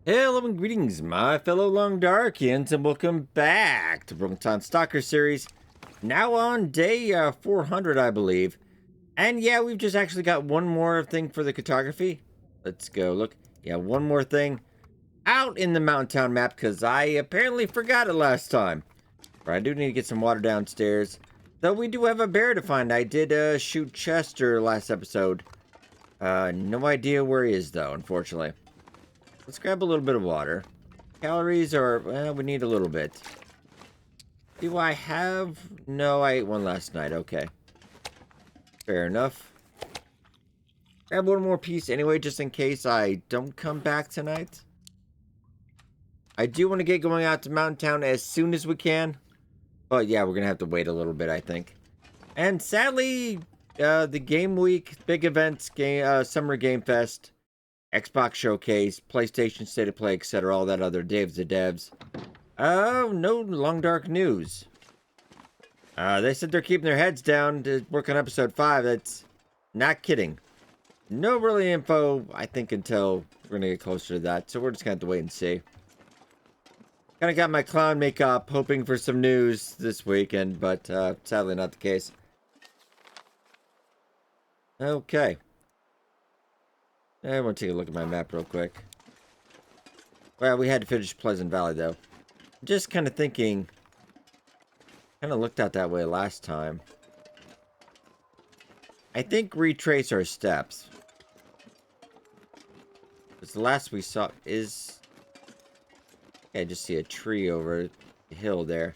Hello and greetings, my fellow Long Darkians, and welcome back to Broken Town Stalker series. Now on day 400, I believe. And yeah, we've just actually got one more thing for the cartography. Let's go look. Yeah, one more thing out in the Mountain Town map, because I apparently forgot it last time. But I do need to get some water downstairs. Though we do have a bear to find. I did shoot Chester last episode. No idea where he is, though, unfortunately. Let's grab a little bit of water. Calories are, well, we need a little bit. Do I have? No, I ate one last night. Okay. Fair enough. Grab one more piece anyway, just in case I don't come back tonight. I do want to get going out to Mountain Town as soon as we can. But yeah, we're going to have to wait a little bit, I think. And sadly, the Game Week, big events, Summer Game Fest, Xbox Showcase, PlayStation State of Play, etc., all that other divs of devs. Oh, no Long Dark news. They said they're keeping their heads down to work on episode 5. That's not kidding. No really info, I think, until we're going to get closer to that. So we're just going to have to wait and see. Kind of got my clown makeup, hoping for some news this weekend, but sadly not the case. Okay. I want to take a look at my map real quick. Well, we had to finish Pleasant Valley, though. Just kind of thinking... Kind of looked out that way last time. I think retrace our steps. Because the last we saw is... I just see a tree over the hill there.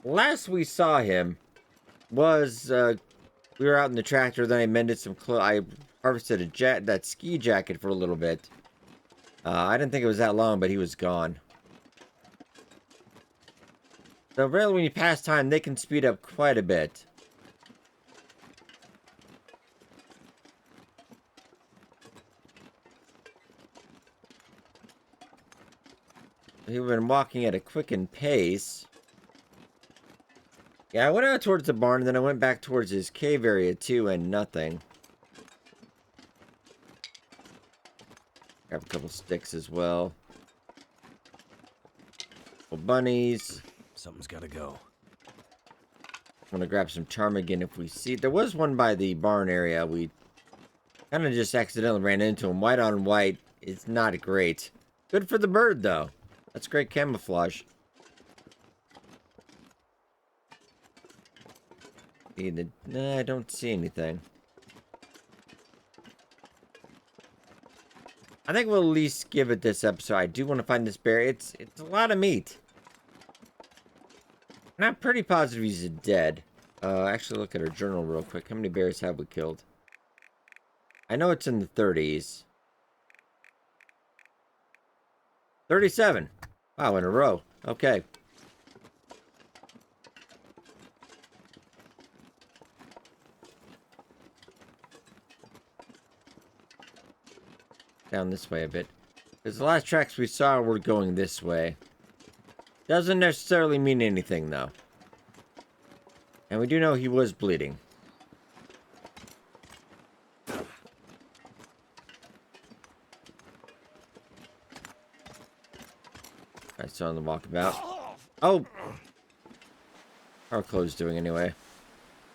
Last we saw him was... we were out in the tractor, then I mended some clothes. I harvested that ski jacket for a little bit. I didn't think it was that long, but he was gone. So really, when you pass time, they can speed up quite a bit. We've been walking at a quickened pace. Yeah, I went out towards the barn, and then I went back towards his cave area too, and nothing. Grab a couple sticks as well. Couple bunnies. Something's gotta go. I'm gonna grab some ptarmigan if we see. There was one by the barn area. We kind of just accidentally ran into him. White on white is not great. Good for the bird, though. That's great camouflage. Nah, I don't see anything. I think we'll at least give it this episode. I do want to find this bear. It's a lot of meat. And I'm pretty positive he's dead. Actually, look at our journal real quick. How many bears have we killed? I know it's in the 30s. 37. Wow, in a row. Okay. Down this way a bit. Because the last tracks we saw were going this way. Doesn't necessarily mean anything, though. And we do know he was bleeding. I saw him walkabout. Oh! How are clothes doing anyway?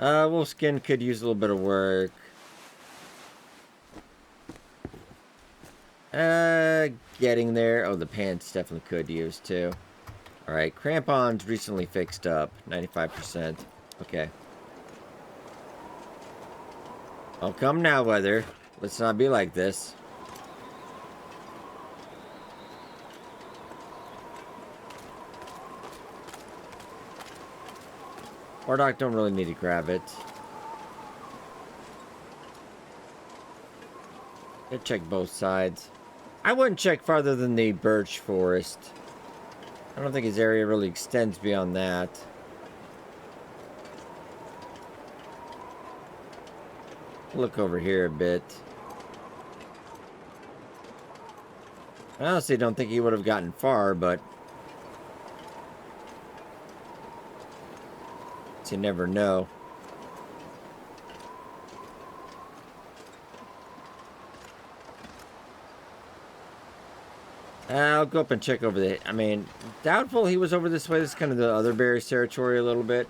Wolfskin could use a little bit of work. Getting there. Oh, the pants definitely could use too. Alright, crampons recently fixed up. 95%. Okay. Oh, come now, weather. Let's not be like this. Wardock don't really need to grab it. Gotta check both sides. I wouldn't check farther than the birch forest. I don't think his area really extends beyond that. Look over here a bit. I honestly don't think he would have gotten far, but you never know. I'll go up and check over the... I mean, doubtful he was over this way. This is kind of the other bear's territory a little bit.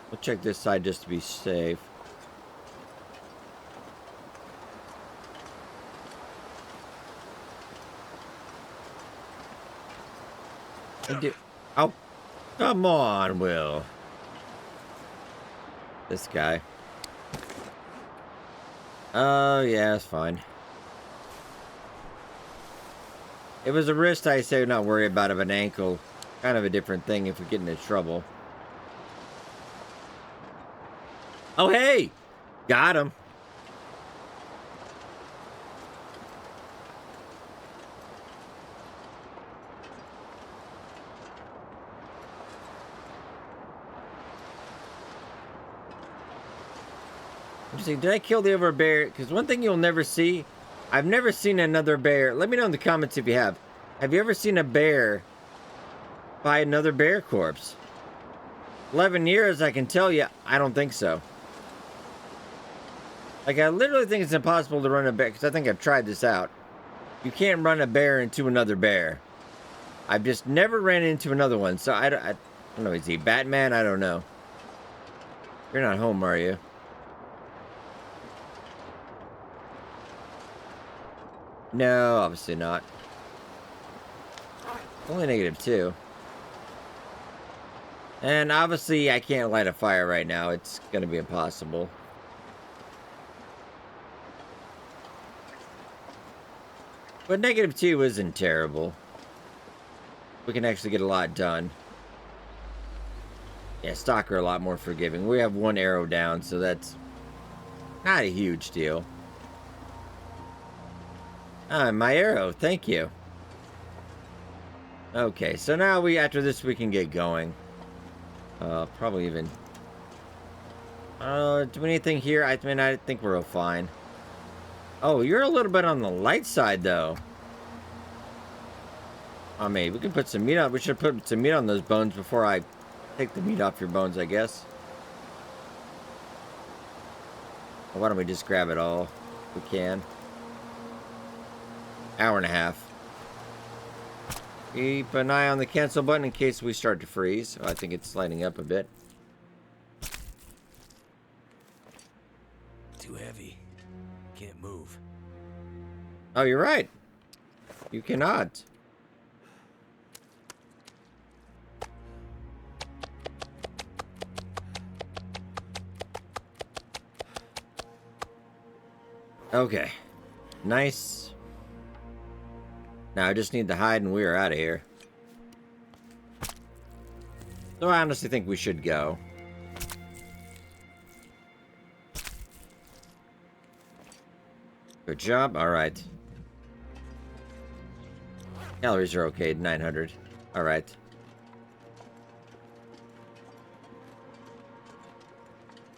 We'll check this side just to be safe. Oh, come on, Will. This guy. Oh, yeah, it's fine. If it was a wrist, I say not worry about it, an ankle. Kind of a different thing if we get into trouble. Oh, hey! Got him. Interesting. Did I kill the other bear? Because one thing you'll never see, I've never seen another bear. Let me know in the comments if you have. Have you ever seen a bear by another bear corpse? 11 years, I can tell you, I don't think so. Like, I literally think it's impossible to run a bear, because I think I've tried this out. You can't run a bear into another bear. I've just never ran into another one, so I don't know, is he Batman? I don't know. You're not home, are you? No, obviously not. Only -2. And obviously I can't light a fire right now. It's going to be impossible. But -2 isn't terrible. We can actually get a lot done. Yeah, Stalker a lot more forgiving. We have 1 arrow down, so that's not a huge deal. Ah, my arrow. Thank you. Okay, so now after this, we can get going. Probably even... do we need anything here? I mean, I think we're all fine. Oh, you're a little bit on the light side, though. I mean, we can put some meat on... We should put some meat on those bones before I take the meat off your bones, I guess. Why don't we just grab it all? If we can. Hour and a half. Keep an eye on the cancel button in case we start to freeze. Oh, I think it's lighting up a bit. Too heavy. Can't move. Oh, you're right. You cannot. Okay. Nice. Now I just need to hide and we're out of here. So I honestly think we should go. Good job. Alright. Calories are okay. 900. Alright.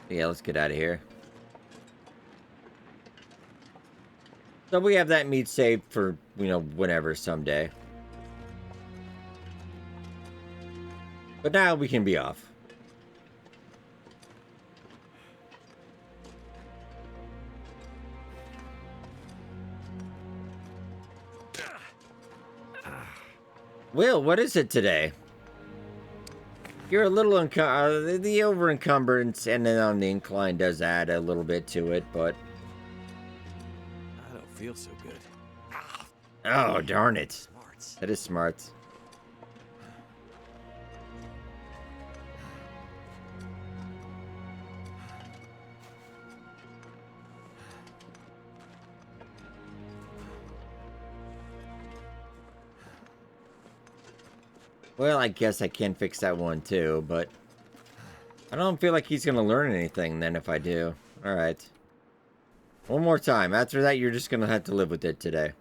Yeah, let's get out of here. So we have that meat saved for, you know, whenever, someday. But now we can be off. Will, what is it today? You're a little the over encumbrance and then on the incline does add a little bit to it, but... I don't feel so good. Oh, darn it. Smarts. That is smart. Well, I guess I can fix that one too, but I don't feel like he's going to learn anything then if I do. Alright. One more time. After that, you're just going to have to live with it today.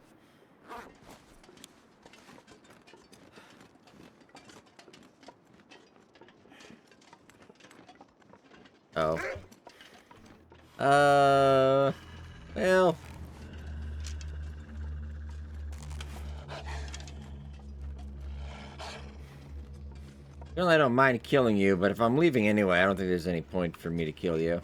Oh. Well... Certainly I don't mind killing you, but if I'm leaving anyway, I don't think there's any point for me to kill you.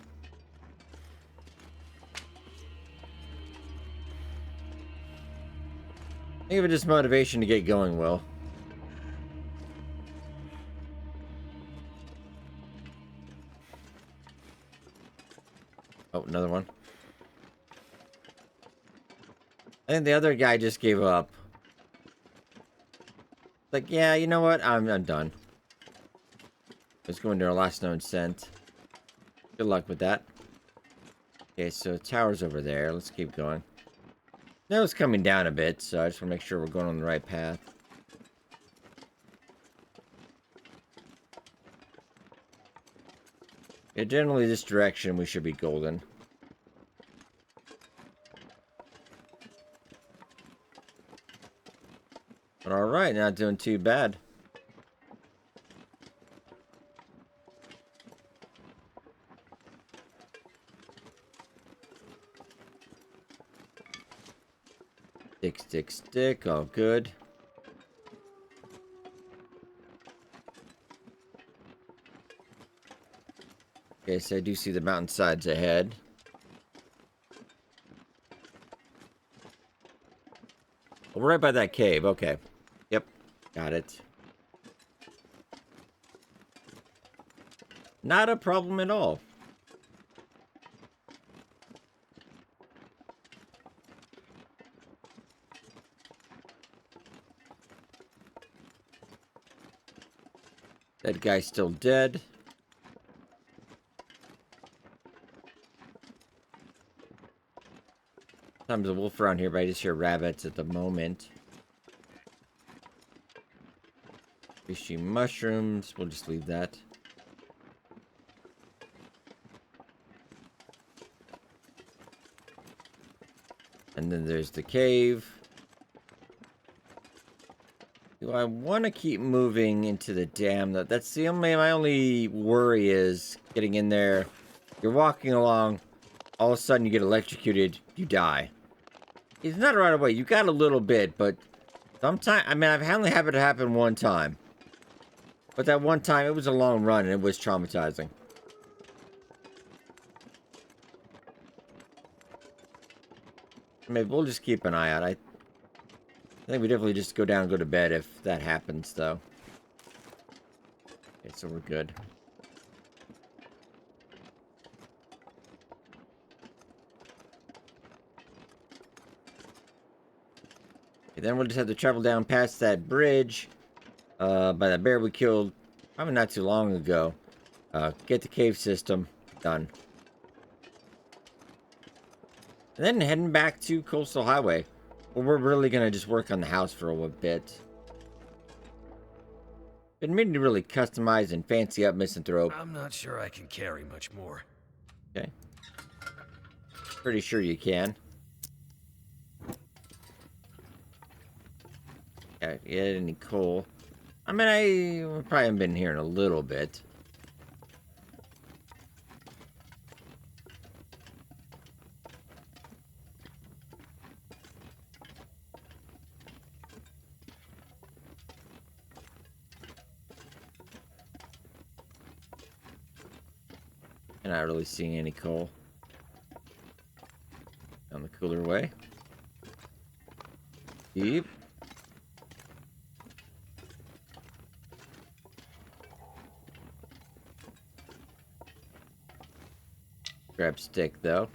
Think of it as motivation to get going, Will. Oh, another one. I think the other guy just gave up. Like, yeah, you know what? I'm done. Let's go into our last known scent. Good luck with that. Okay, so tower's over there. Let's keep going. Now it's coming down a bit, so I just want to make sure we're going on the right path. Yeah, generally this direction we should be golden. But alright, not doing too bad. Stick, stick, stick, all good. Okay, so I do see the mountainsides ahead. Oh, we're right by that cave, okay. Yep, got it. Not a problem at all. That guy's still dead. Sometimes a wolf around here, but I just hear rabbits at the moment. Fishy mushrooms. We'll just leave that. And then there's the cave. Do I want to keep moving into the dam? That's the only, my only worry is getting in there. You're walking along, all of a sudden you get electrocuted, you die. It's not right away. You got a little bit, but sometimes, I mean, I've only had it happen one time. But that one time, it was a long run and it was traumatizing. Maybe we'll just keep an eye out. I think we definitely just go down and go to bed if that happens, though. Okay, so we're good. Okay, then we'll just have to travel down past that bridge by the bear we killed probably not too long ago. Get the cave system done. And then heading back to Coastal Highway. Well, we're really going to just work on the house for a bit. Been meaning to really customize and fancy up Misanthrope. I'm not sure I can carry much more. Okay. Pretty sure you can. Yeah, get any coal. I mean, I probably haven't been here in a little bit. I'm not really seeing any coal. Down the cooler way. Deep. Grab stick, though.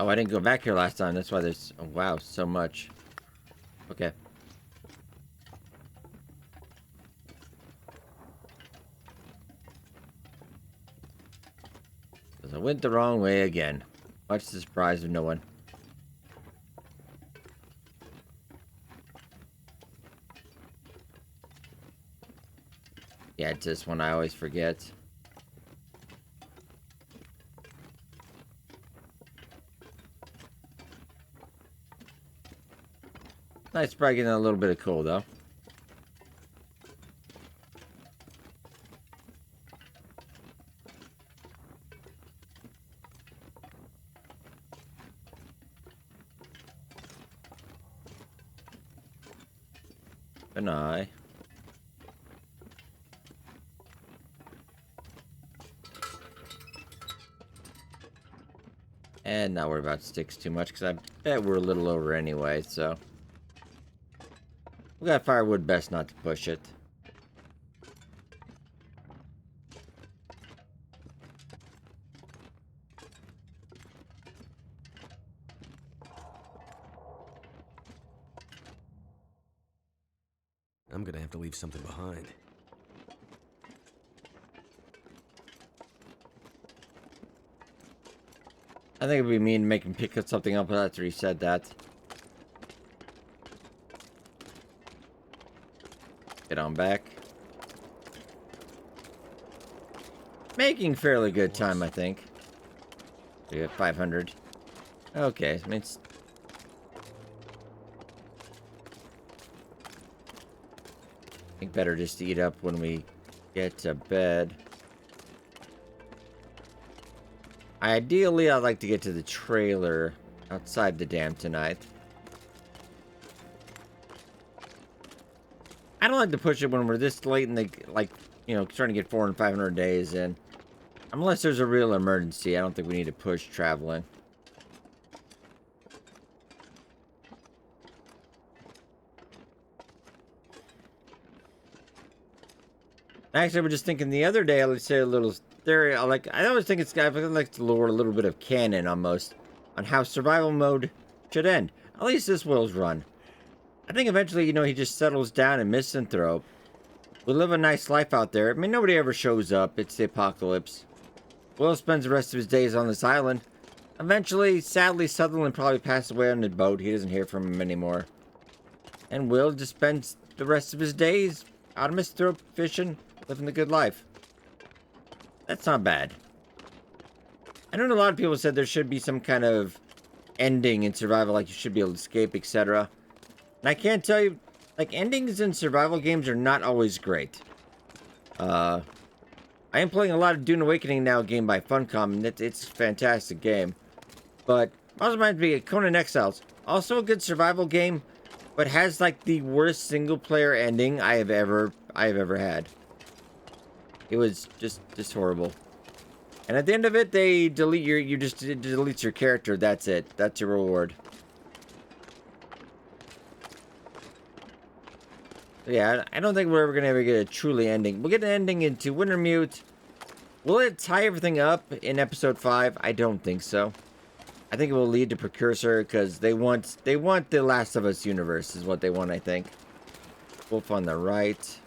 Oh, I didn't go back here last time. That's why there's... Oh, wow, so much. Okay. Because I went the wrong way again. Much to the surprise of no one. Yeah, it's this one I always forget. Nice, probably getting a little bit of coal, though. an eye. And not worry about sticks too much, because I bet we're a little over anyway, so. We got firewood, best not to push it. I'm gonna have to leave something behind. I think it'd be mean to make him pick something up after he said that. Get on back. Making fairly good time, I think. We have 500. Okay, I mean, it's... I think better just to eat up when we get to bed. Ideally, I'd like to get to the trailer outside the dam tonight. I don't like to push it when we're this late in the, like, you know, trying to get 400 and 500 days in. Unless there's a real emergency, I don't think we need to push traveling. Actually, I was just thinking the other day, I would say a little theory. I always think it's I would like to lower a little bit of canon almost on how survival mode should end. At least this Will's run. I think eventually, you know, he just settles down in Misanthrope. We live a nice life out there. I mean, nobody ever shows up. It's the apocalypse. Will spends the rest of his days on this island. Eventually, sadly, Sutherland probably passed away on the boat. He doesn't hear from him anymore. And Will just spends the rest of his days out of Misanthrope fishing, living the good life. That's not bad. I know a lot of people said there should be some kind of ending in survival, like you should be able to escape, etc. And I can't tell you, like, endings in survival games are not always great. I am playing a lot of Dune Awakening now, a game by Funcom, and it's a fantastic game. But also reminds me of Conan Exiles, also a good survival game, but has like the worst single-player ending I have ever had. It was just horrible. And at the end of it, they delete it deletes your character. That's it. That's your reward. Yeah, I don't think we're ever gonna get a truly ending. We'll get an ending into Wintermute. Will it tie everything up in episode 5? I don't think so. I think it will lead to Precursor because they want the Last of Us universe is what they want, I think. Wolf on the right.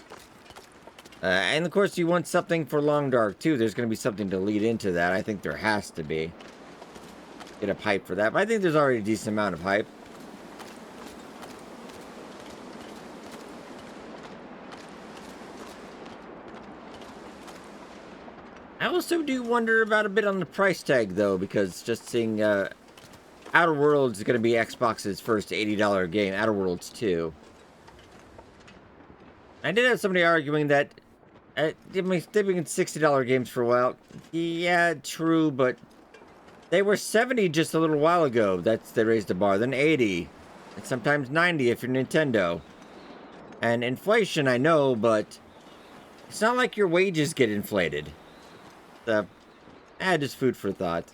And of course you want something for Long Dark too. There's going to be something to lead into that. I think there has to be. Get a hype for that. But I think there's already a decent amount of hype. I also do wonder about a bit on the price tag, though, because just seeing Outer Worlds is going to be Xbox's first $80 game, Outer Worlds 2. I did have somebody arguing that they've been $60 games for a while. Yeah, true, but they were 70 just a little while ago. They raised the bar. Then 80, and sometimes 90 if you're Nintendo. And inflation, I know, but it's not like your wages get inflated. Just food for thought.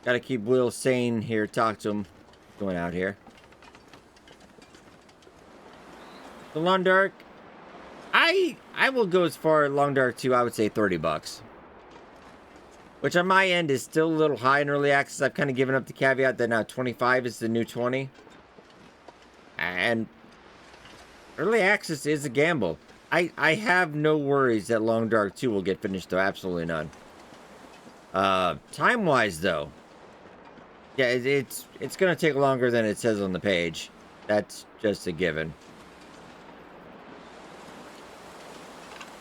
Gotta keep Will sane here. Talk to him. Going out here. The Long Dark. I will go as far as Long Dark 2. I would say $30. Which on my end is still a little high in early access. I've kind of given up the caveat that now 25 is the new 20. And early access is a gamble. I have no worries that Long Dark 2 will get finished, though. Absolutely none. Time-wise, though. Yeah, it's going to take longer than it says on the page. That's just a given.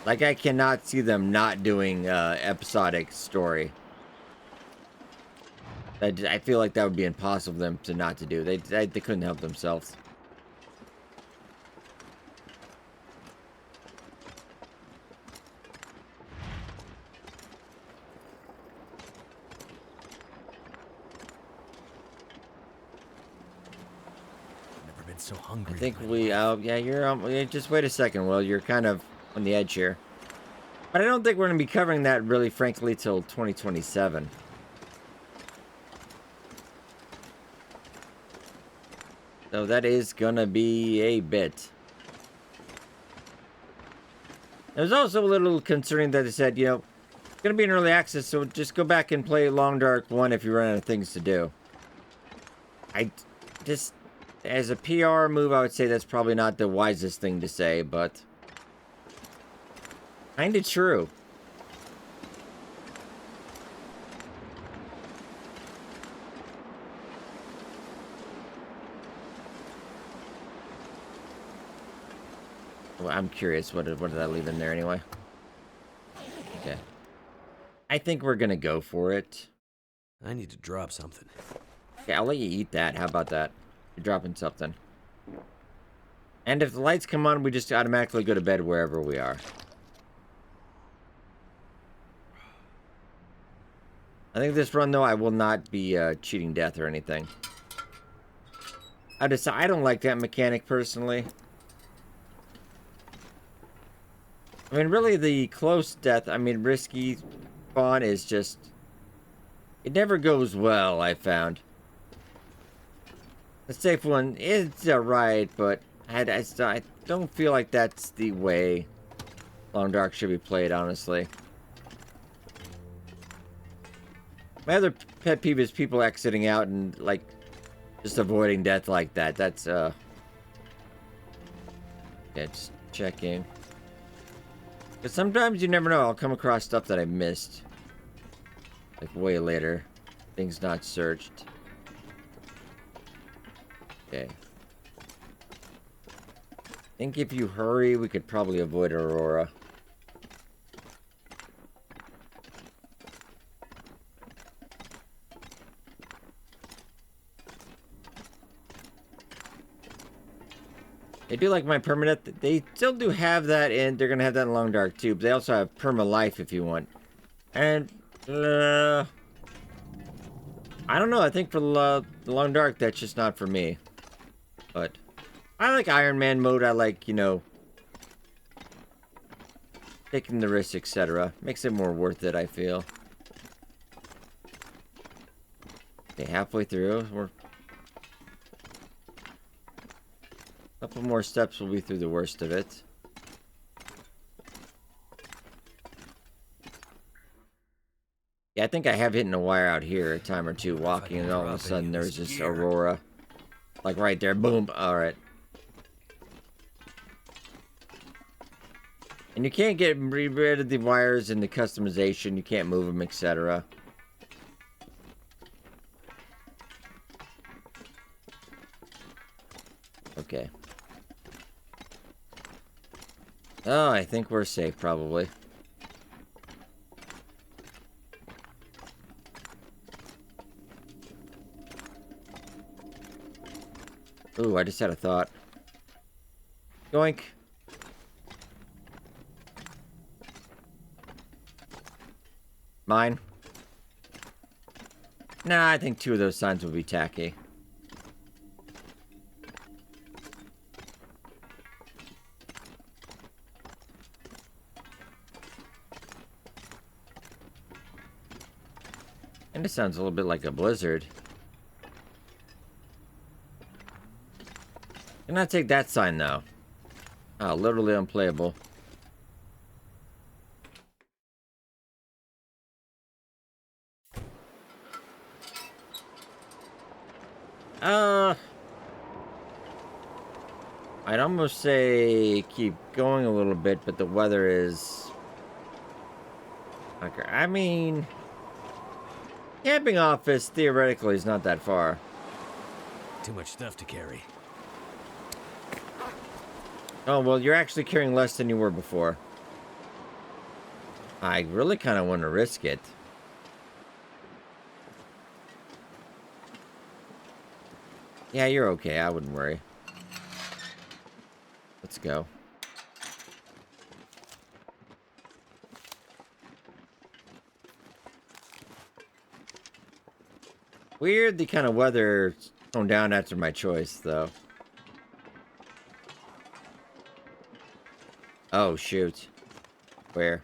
Like, I cannot see them not doing episodic story. I feel like that would be impossible for them to not to do. They couldn't help themselves. so hungry. I think we, yeah, yeah, just wait a second, Will. You're kind of on the edge here. But I don't think we're going to be covering that really, frankly, till 2027. So that is going to be a bit. It was also a little concerning that they said, you know, it's going to be an early access, so just go back and play Long Dark 1 if you run out of things to do. I just, as a PR move, I would say that's probably not the wisest thing to say, but kind of true. Well, I'm curious, what did I leave in there anyway? Okay. I think we're gonna go for it. I need to drop something. Okay, I'll let you eat that. How about that? You're dropping something. And if the lights come on, we just automatically go to bed wherever we are. I think this run, though, I will not be cheating death or anything. I don't like that mechanic, personally. I mean, really, the close death, I mean, risky spawn is just... It never goes well, I found. The safe one is alright, but I don't feel like that's the way Long Dark should be played, honestly. My other pet peeve is people exiting out and, like, just avoiding death like that. That's, yeah, just checking. Because sometimes you never know, I'll come across stuff that I missed. Like, way later. Things not searched. Okay. I think if you hurry, we could probably avoid Aurora. They do like my permanent. They still do have that, and they're gonna have that in Long Dark too. But they also have perma life if you want. And I don't know. I think for Long Dark, that's just not for me. But I like Iron Man mode. I like, you know, taking the risks, etc. Makes it more worth it, I feel. Okay, halfway through. We're a couple more steps, we'll be through the worst of it. Yeah, I think I have hit a wire out here a time or two walking, and all of a sudden there's this Aurora. Like right there, boom, alright. And you can't get rid of the wires in the customization, you can't move them, etc. Okay. Oh, I think we're safe, probably. Ooh, I just had a thought. Yoink. Mine. Nah, I think 2 of those signs will be tacky. And it sounds a little bit like a blizzard. Can I take that sign, though? Oh, literally unplayable. I'd almost say keep going a little bit, but the weather is... Okay, I mean... Camping office, theoretically, is not that far. Too much stuff to carry. Oh, well, you're actually carrying less than you were before. I really kind of want to risk it. Yeah, you're okay. I wouldn't worry. Let's go. Weird the kind of weather toned down after my choice, though. Oh, shoot. Where?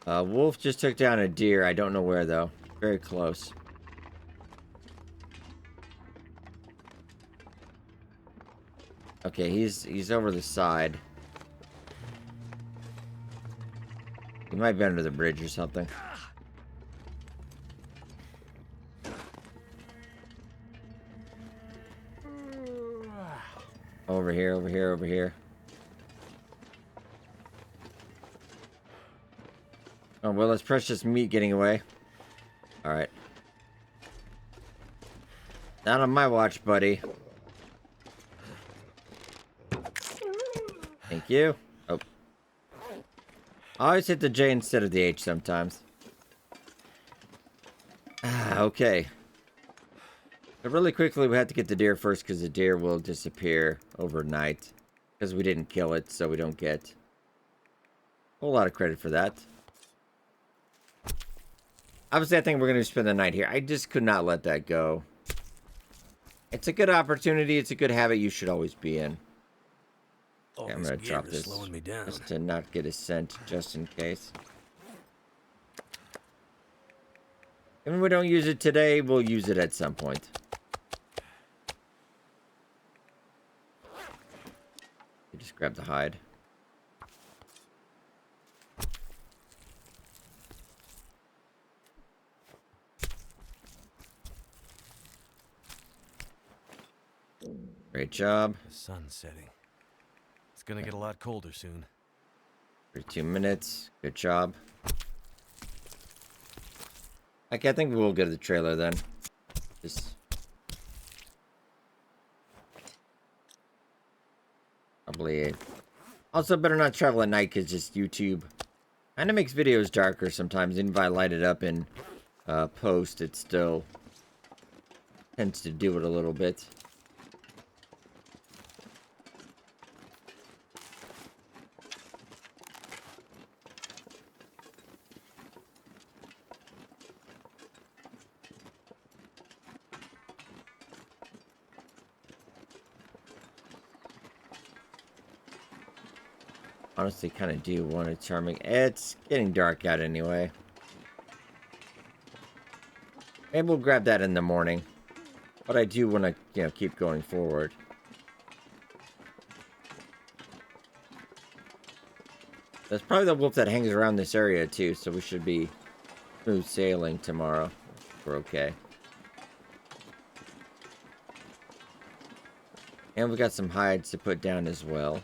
Wolf just took down a deer. I don't know where, though. Very close. Okay, he's over the side. He might be under the bridge or something. Over here, over here, over here. Oh, well, it's precious meat getting away. Alright. Not on my watch, buddy. Thank you. Oh. I always hit the J instead of the H sometimes. Ah, okay. So really quickly, we have to get the deer first because the deer will disappear overnight. Because we didn't kill it, so we don't get a whole lot of credit for that. Obviously, I think we're going to spend the night here. I just could not let that go. It's a good opportunity. It's a good habit you should always be in. Okay, I'm going to drop this slowing me down. just to not get a scent, just in case. Even if we don't use it today, we'll use it at some point. You just grab the hide. Great job. The sun's setting. It's gonna get a lot colder soon. 32 minutes. Good job. Okay, I think we'll go to the trailer then. Just probably. Also, better not travel at night because just YouTube kind of makes videos darker sometimes. Even if I light it up in post, it still tends to do it a little bit. Honestly, kind of do want a charming. It's getting dark out anyway. Maybe we'll grab that in the morning. But I do want to, keep going forward. There's probably the wolf that hangs around this area too, so we should be smooth sailing tomorrow. We're okay. And we got some hides to put down as well.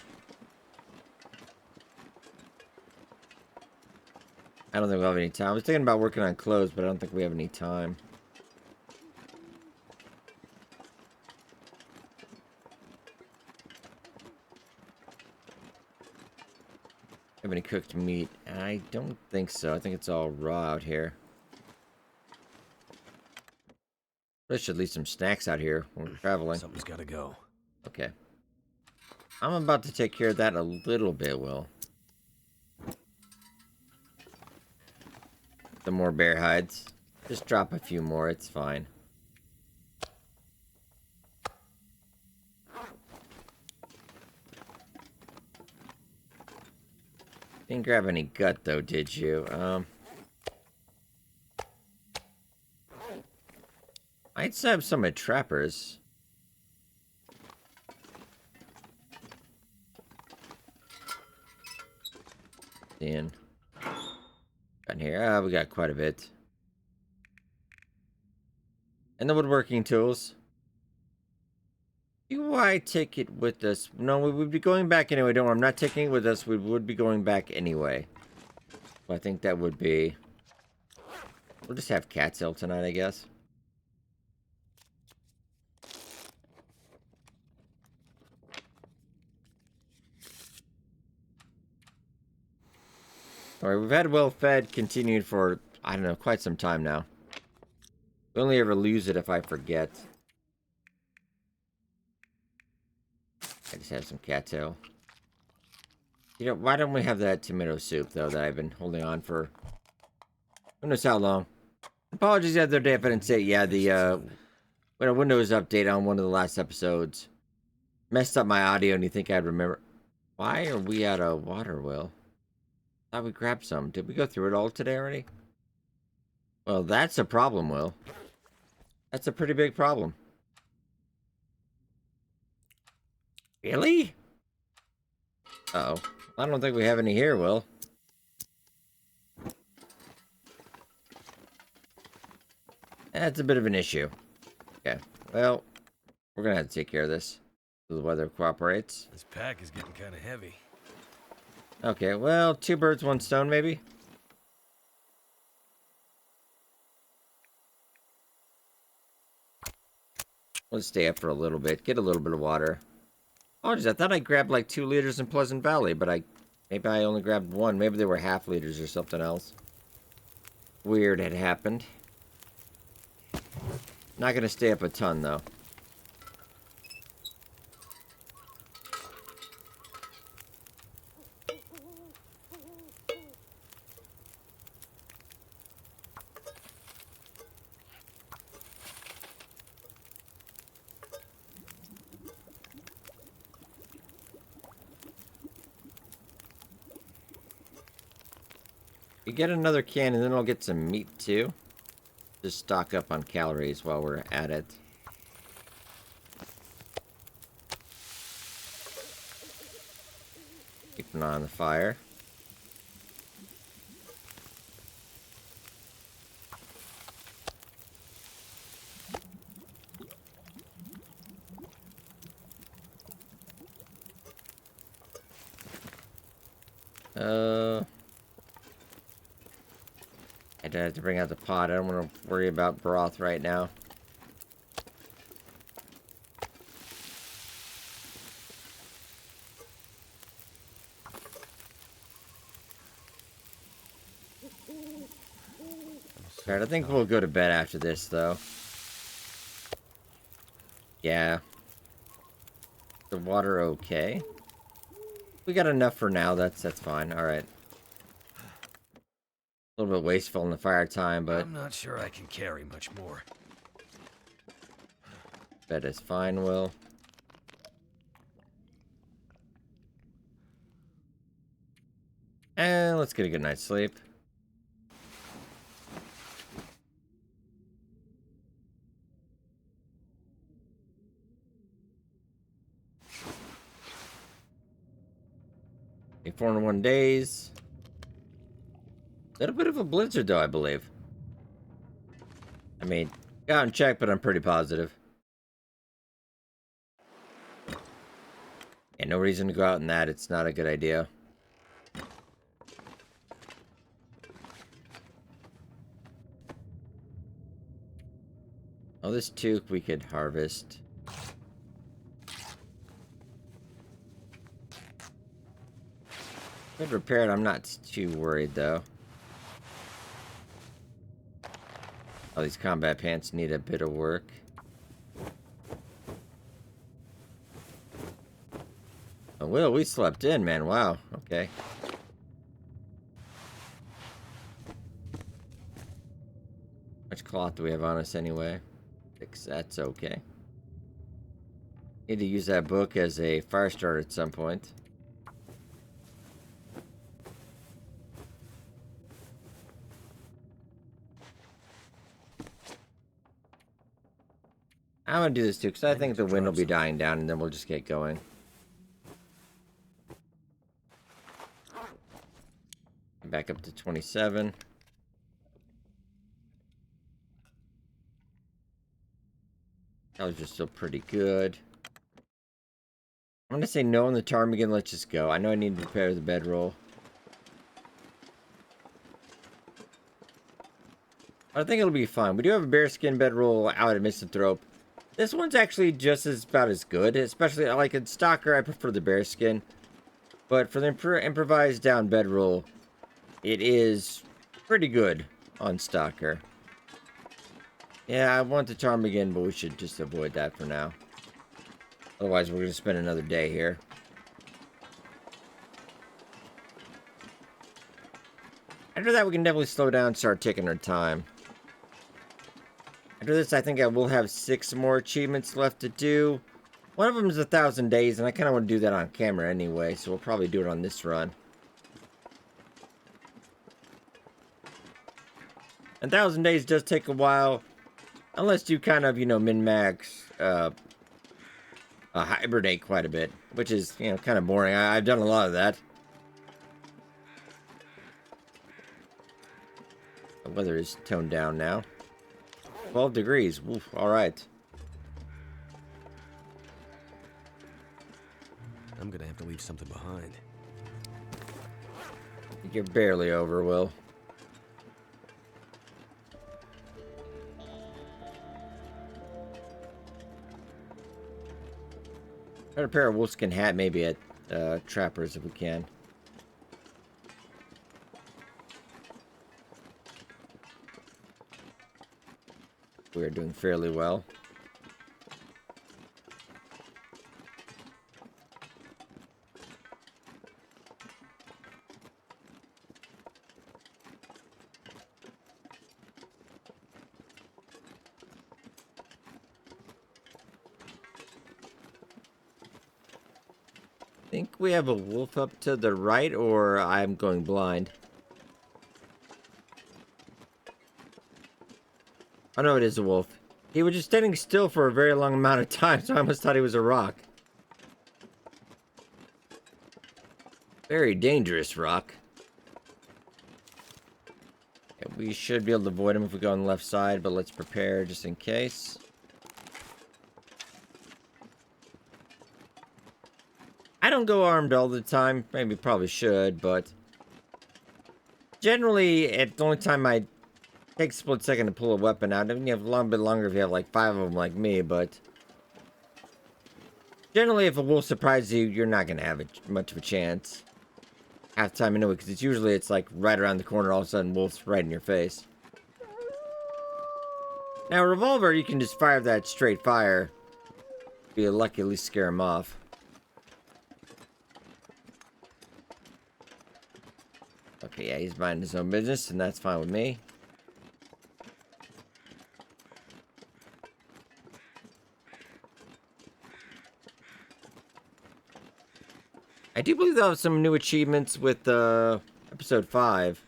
I don't think we'll have any time. I was thinking about working on clothes, but I don't think we have any time. Have any cooked meat? I don't think so. I think it's all raw out here. There should leave some snacks out here when we're traveling. Something's gotta go. Okay. I'm about to take care of that a little bit, Will. The more bear hides. Just drop a few more, it's fine. Didn't grab any gut though, did you? Might have some at Trappers. In here, we got quite a bit. And the woodworking tools. Do I take it with us? No, we would be going back anyway. Don't worry, I'm not taking it with us. We would be going back anyway. So I think that would be... We'll just have cattail tonight, I guess. Alright, we've had well fed continued for, I don't know, quite some time now. We only ever lose it if I forget. I just have some cattail. You know, why don't we have that tomato soup, though, that I've been holding on for who knows how long. Apologies the other day if I didn't say it. Yeah, the when a Windows update on one of the last episodes messed up my audio, and you think I'd remember. Why are we out of water, Will? Thought we grabbed some. Did we go through it all today already? Well, that's a problem, Will. That's a pretty big problem. Really? Uh-oh. I don't think we have any here, Will. That's a bit of an issue. Okay. Well, we're gonna have to take care of this. So the weather cooperates. This pack is getting kind of heavy. Okay, well, 2 birds, 1 stone, maybe? Let's stay up for a little bit. Get a little bit of water. Oh, geez, I thought I grabbed like 2 liters in Pleasant Valley, but maybe I only grabbed 1. Maybe they were half liters or something else. Weird had happened. Not gonna stay up a ton, though. We get another can, and then I'll get some meat, too. Just stock up on calories while we're at it. Keep an eye on the fire. I have to bring out the pot. I don't want to worry about broth right now. Alright, I think we'll go to bed after this, though. Yeah. The water okay? We got enough for now. That's fine. Alright. A little bit wasteful in the fire time, but... I'm not sure I can carry much more. Bed is fine, Will. And let's get a good night's sleep. A 401 days. Little bit of a blizzard, though, I believe. I mean, got and check, but I'm pretty positive. Yeah, no reason to go out in that. It's not a good idea. Oh, this toque we could harvest. Good repaired. I'm not too worried, though. Oh, these combat pants need a bit of work. Oh, Will, we slept in, man. Wow. Okay. How much cloth do we have on us anyway? 6. That's okay. Need to use that book as a fire starter at some point. I'm gonna do this too, because I think the wind will be dying down, and then we'll just get going. Back up to 27. Colors are still pretty good. I'm gonna say no on the ptarmigan. Let's just go. I know I need to prepare the bedroll. I think it'll be fine. We do have a bearskin bedroll out at Misanthrope. This one's actually just about as good, especially like in Stalker. I prefer the bearskin, but for the improvised down bedroll, it is pretty good on Stalker. Yeah, I want the ptarmigan, but we should just avoid that for now. Otherwise, we're going to spend another day here. After that, we can definitely slow down and start taking our time. After this, I think I will have 6 more achievements left to do. One of them is 1,000 days, and I kind of want to do that on camera anyway, so we'll probably do it on this run. 1,000 days does take a while, unless you kind of, min-max, hibernate quite a bit, which is, kind of boring. I've done a lot of that. The weather is toned down now. 12 degrees. Oof, all right. I'm gonna have to leave something behind. You're barely over, Will. Try to pair a wolfskin hat maybe at Trappers if we can. We're doing fairly well. I think we have a wolf up to the right, or I'm going blind. Oh no, it is a wolf. He was just standing still for a very long amount of time, so I almost thought he was a rock. Very dangerous rock. Yeah, we should be able to avoid him if we go on the left side, but let's prepare just in case. I don't go armed all the time. Maybe probably should, but generally, at the only time I take a split second to pull a weapon out. I mean, you have a little bit longer if you have like 5 of them like me, but generally, if a wolf surprises you, you're not going to have much of a chance. Half the time anyway, because it's like right around the corner, all of a sudden, wolf's right in your face. Now, a revolver, you can just fire that straight fire. If you're lucky, at least scare him off. Okay, yeah, he's minding his own business, and that's fine with me. I do believe they'll have some new achievements with episode 5.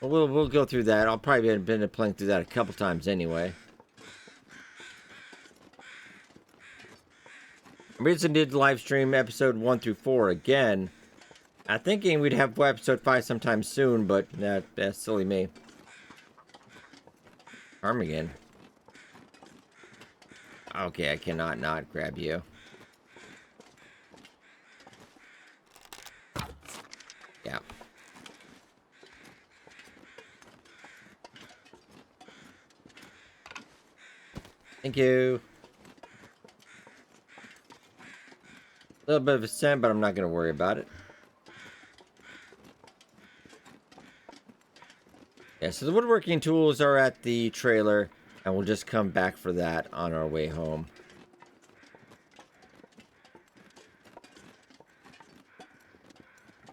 Well, we'll go through that. I'll probably have been playing through that a couple times anyway. I recently did live stream episode 1 through 4 again. I'm thinking we'd have episode 5 sometime soon, but that's silly me. Armageddon. Okay, I cannot not grab you. Yeah. Thank you. A little bit of a scent, but I'm not going to worry about it. Yeah, so the woodworking tools are at the trailer, and we'll just come back for that on our way home.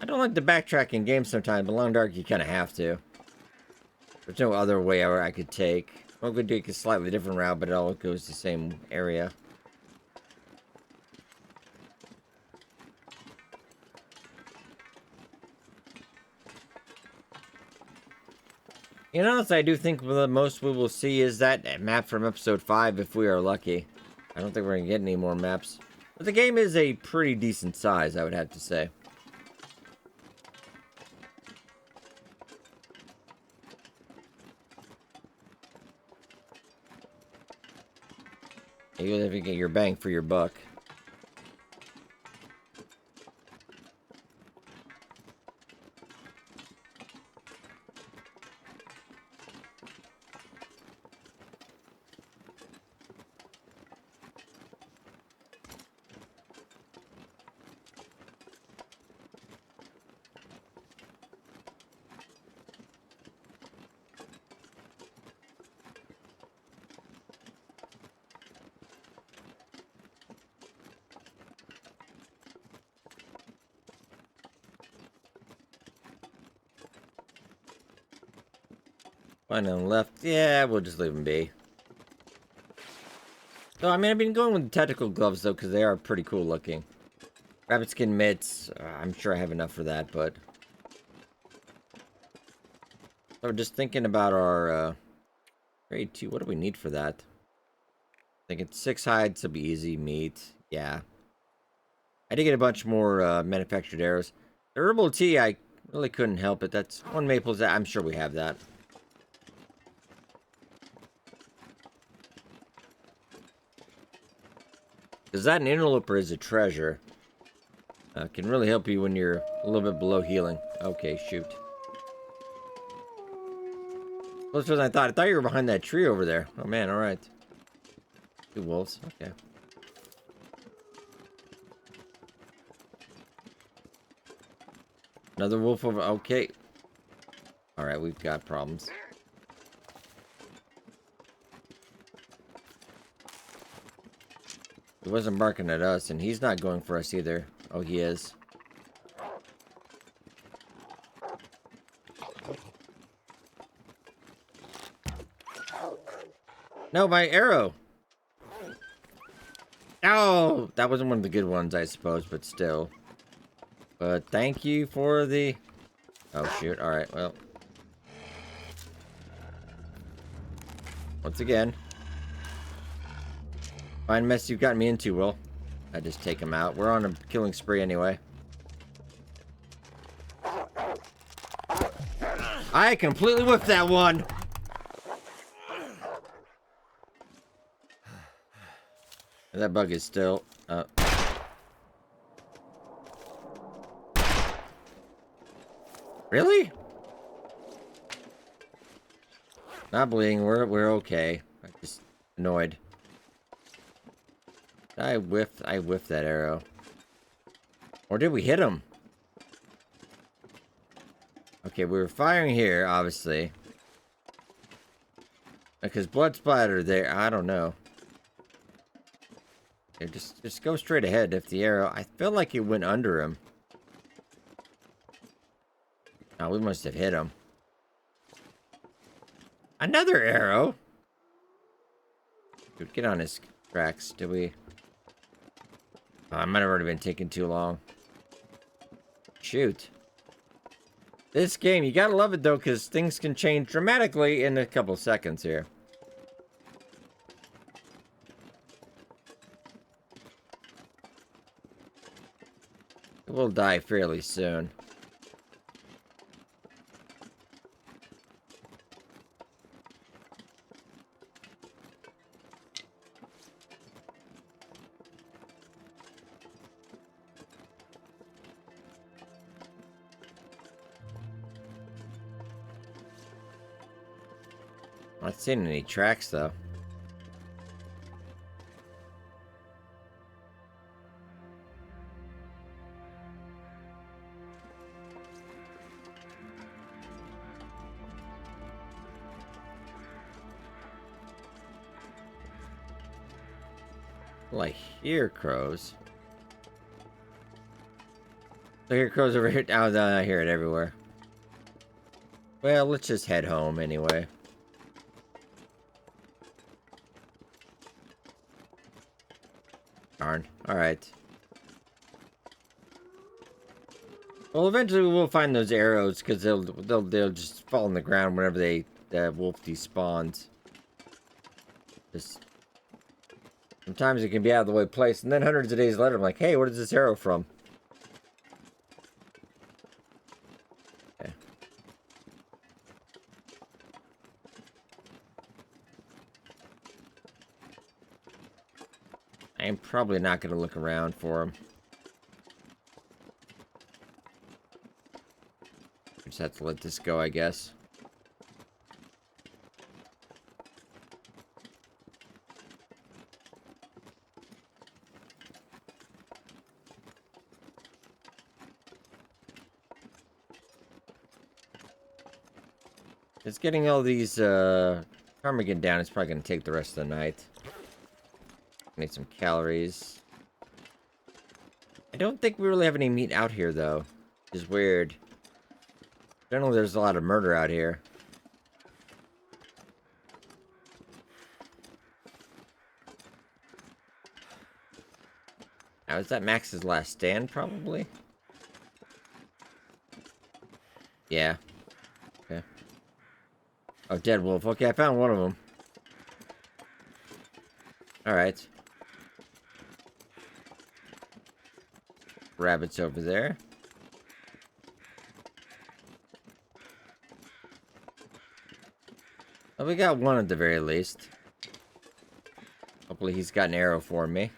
I don't like the backtracking game sometimes, but Long Dark you kind of have to. There's no other way I could take. I'm going to take a slightly different route, but it all goes the same area. You know, I do think the most we will see is that map from episode 5 if we are lucky. I don't think we're going to get any more maps. But the game is a pretty decent size, I would have to say. You have to get your bang for your buck. One on the left. Yeah, we'll just leave him be. So, I mean, I've been going with the tactical gloves, though, because they are pretty cool looking. Rabbit skin mitts, I'm sure I have enough for that, but... So, just thinking about our, grade 2, what do we need for that? Thinking 6 hides will be easy, meat, yeah. I did get a bunch more, manufactured arrows. The herbal tea, I really couldn't help it. That's one maple's, I'm sure we have that. Because that interloper is a treasure. Can really help you when you're a little bit below healing. Okay, shoot. Closer than I thought. I thought you were behind that tree over there. Oh man, alright. 2 wolves, okay. Another wolf over, okay. Alright, we've got problems. He wasn't barking at us, and he's not going for us either. Oh, he is. No, my arrow! Oh, that wasn't one of the good ones, I suppose, but still. But thank you for the... Oh, shoot. Alright, well. Once again. Fine mess you've gotten me into, Will. I just take him out. We're on a killing spree anyway. I completely whiffed that one! That bug is still... Really? Not bleeding. We're okay. I'm just annoyed. I whiffed that arrow. Or did we hit him? Okay, we were firing here, obviously. Because blood splatter there, I don't know. Okay, just go straight ahead. If the arrow, I feel like it went under him. Oh, we must have hit him. Another arrow? Dude, get on his tracks. Did we? Oh, I might have already been taking too long. Shoot. This game, you gotta love it though, because things can change dramatically in a couple seconds here. We'll die fairly soon. Not seeing any tracks though. Well, I hear crows. I hear crows over here. Oh, no, I hear it everywhere. Well, let's just head home anyway. Darn. Alright. Well, eventually we will find those arrows, because they'll just fall on the ground whenever the wolf despawns. Just... Sometimes it can be out of the way place, and then hundreds of days later, I'm like, hey, what is this arrow from? Okay. I'm probably not going to look around for him. Just have to let this go, I guess. It's getting all these, ptarmigan down. It's probably going to take the rest of the night. Need some calories. I don't think we really have any meat out here, though. Which is weird. Generally, there's a lot of murder out here. Now, is that Max's last stand, probably? Yeah. Okay. Oh, dead wolf. Okay, I found one of them. Alright. Rabbits over there. Well, we got one at the very least. Hopefully he's got an arrow for me.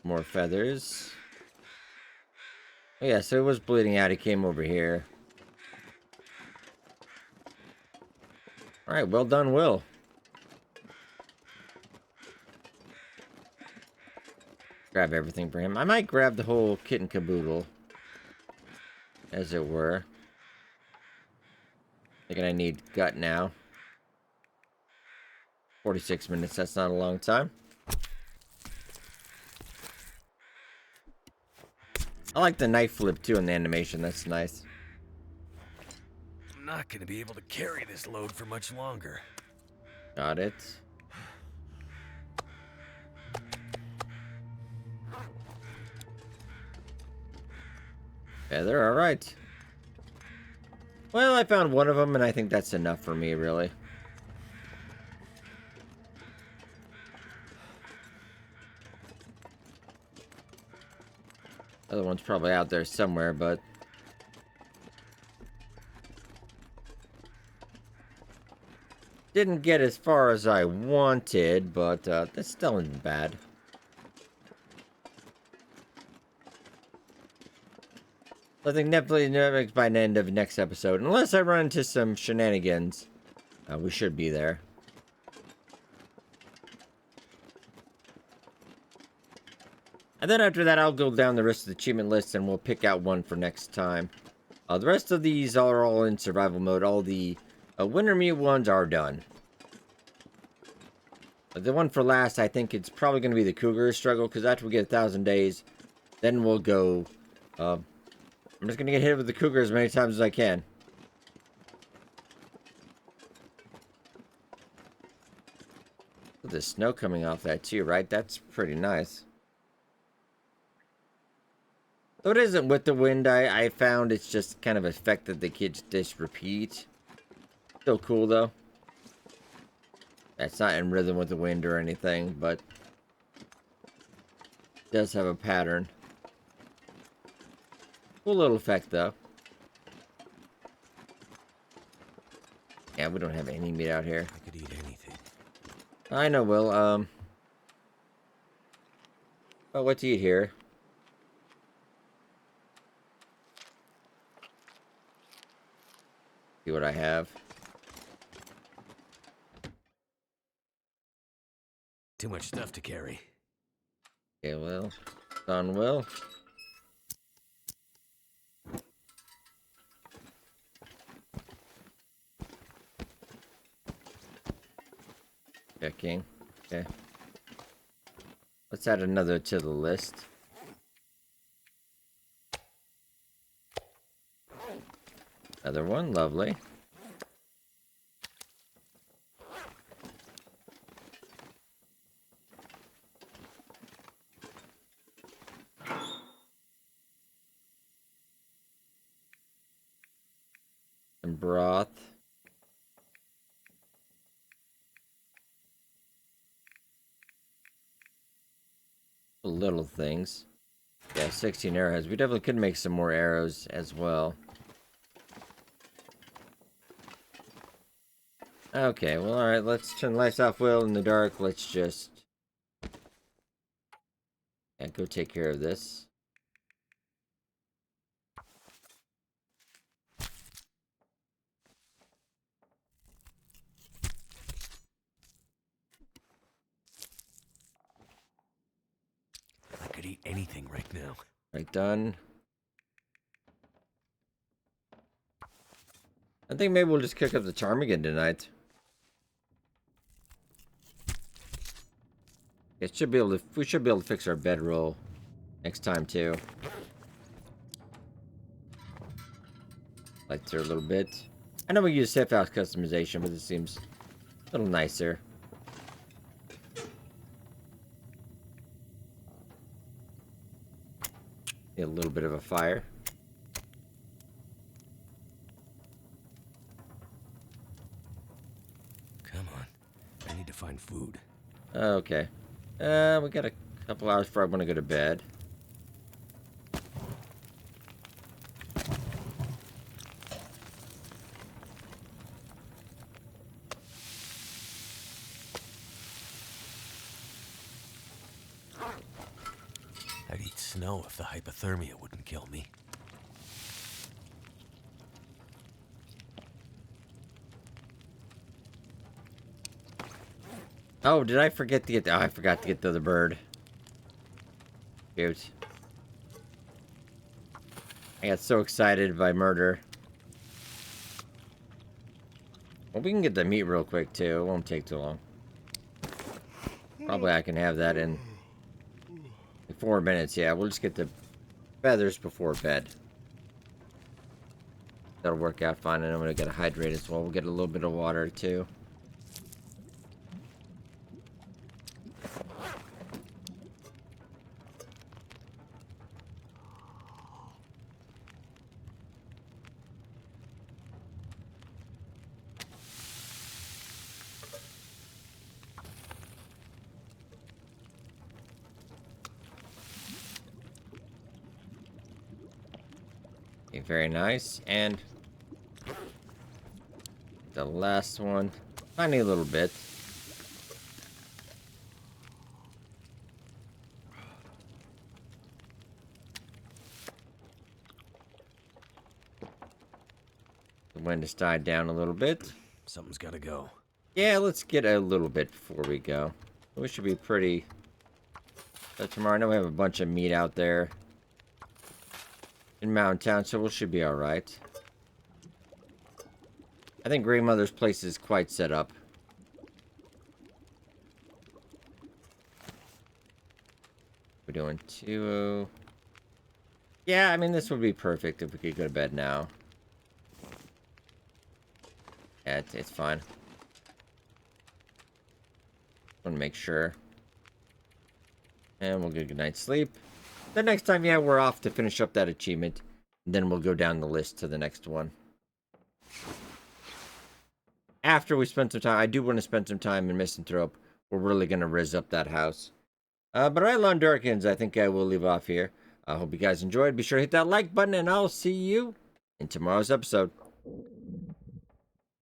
More feathers. Oh yeah, so it was bleeding out. He came over here. Alright, well done, Will. Grab everything for him. I might grab the whole kit and caboodle, as it were. Thinking I need gut now. 46 minutes, that's not a long time. I like the knife flip too in the animation, that's nice. I'm not gonna be able to carry this load for much longer. Got it. Yeah, they're alright. Well, I found one of them, and I think that's enough for me, really. Other one's probably out there somewhere, but... didn't get as far as I wanted, but that's still isn't bad. I think definitely by the end of the next episode, unless I run into some shenanigans, we should be there. And then after that, I'll go down the rest of the achievement list and we'll pick out one for next time. The rest of these are all in survival mode. All the winter meat ones are done. The one for last, I think it's probably going to be the cougar struggle, because after we get 1,000 days, then we'll go... I'm just going to get hit with the cougar as many times as I can. Look at the snow coming off that too, right? That's pretty nice. Though it isn't with the wind, I found it's just kind of effect that the kids just repeat. Still cool though. It's not in rhythm with the wind or anything, but it does have a pattern. Cool little effect though. Yeah, we don't have any meat out here. I could eat anything. I know, Will. Oh, what to eat here? See what I have. Too much stuff to carry. Okay, well, done, Will. Checking. Okay. Let's add another to the list. Another one, lovely. Some broth. Little things. Yeah, 16 arrows. We definitely could make some more arrows as well. Okay, well, alright, let's turn the lights off, Will, in the dark. Let's just... yeah, go take care of this. I could eat anything right now. Right, done. I think maybe we'll just cook up the ptarmigan tonight. It should be able to, we should be able to fix our bedroll next time too. Lights there a little bit. I know we use safe house customization, but it seems A little nicer. A little bit of a fire. Come on. I need to find food. Okay. We got a couple hours before I want to go to bed. I'd eat snow if the hypothermia wouldn't kill me. Oh, did I forget to get... Oh, I forgot to get to the bird. Shoot. I got so excited by murder. Well, we can get the meat real quick, too. It won't take too long. Probably I can have that in 4 minutes. Yeah, we'll just get the feathers before bed. That'll work out fine, and I'm going to get hydrated as well. We'll get a little bit of water, too. Okay, very nice. And the last one, tiny little bit. The wind has died down a little bit. Something's gotta go. Yeah, let's get a little bit before we go. We should be pretty... tomorrow, I know we have a bunch of meat out there in Mountain Town, so we should be alright. I think Grandmother's place is quite set up. We're doing 2... Yeah, I mean, this would be perfect if we could go to bed now. Yeah, it's fine. Want to make sure. And we'll get a good night's sleep. The next time, yeah, we're off to finish up that achievement. Then we'll go down the list to the next one. After we spend some time, I do want to spend some time in Misanthrope. We're really going to rizz up that house. But alright, Lone Darkins, I think I will leave off here. I hope you guys enjoyed. Be sure to hit that like button, and I'll see you in tomorrow's episode.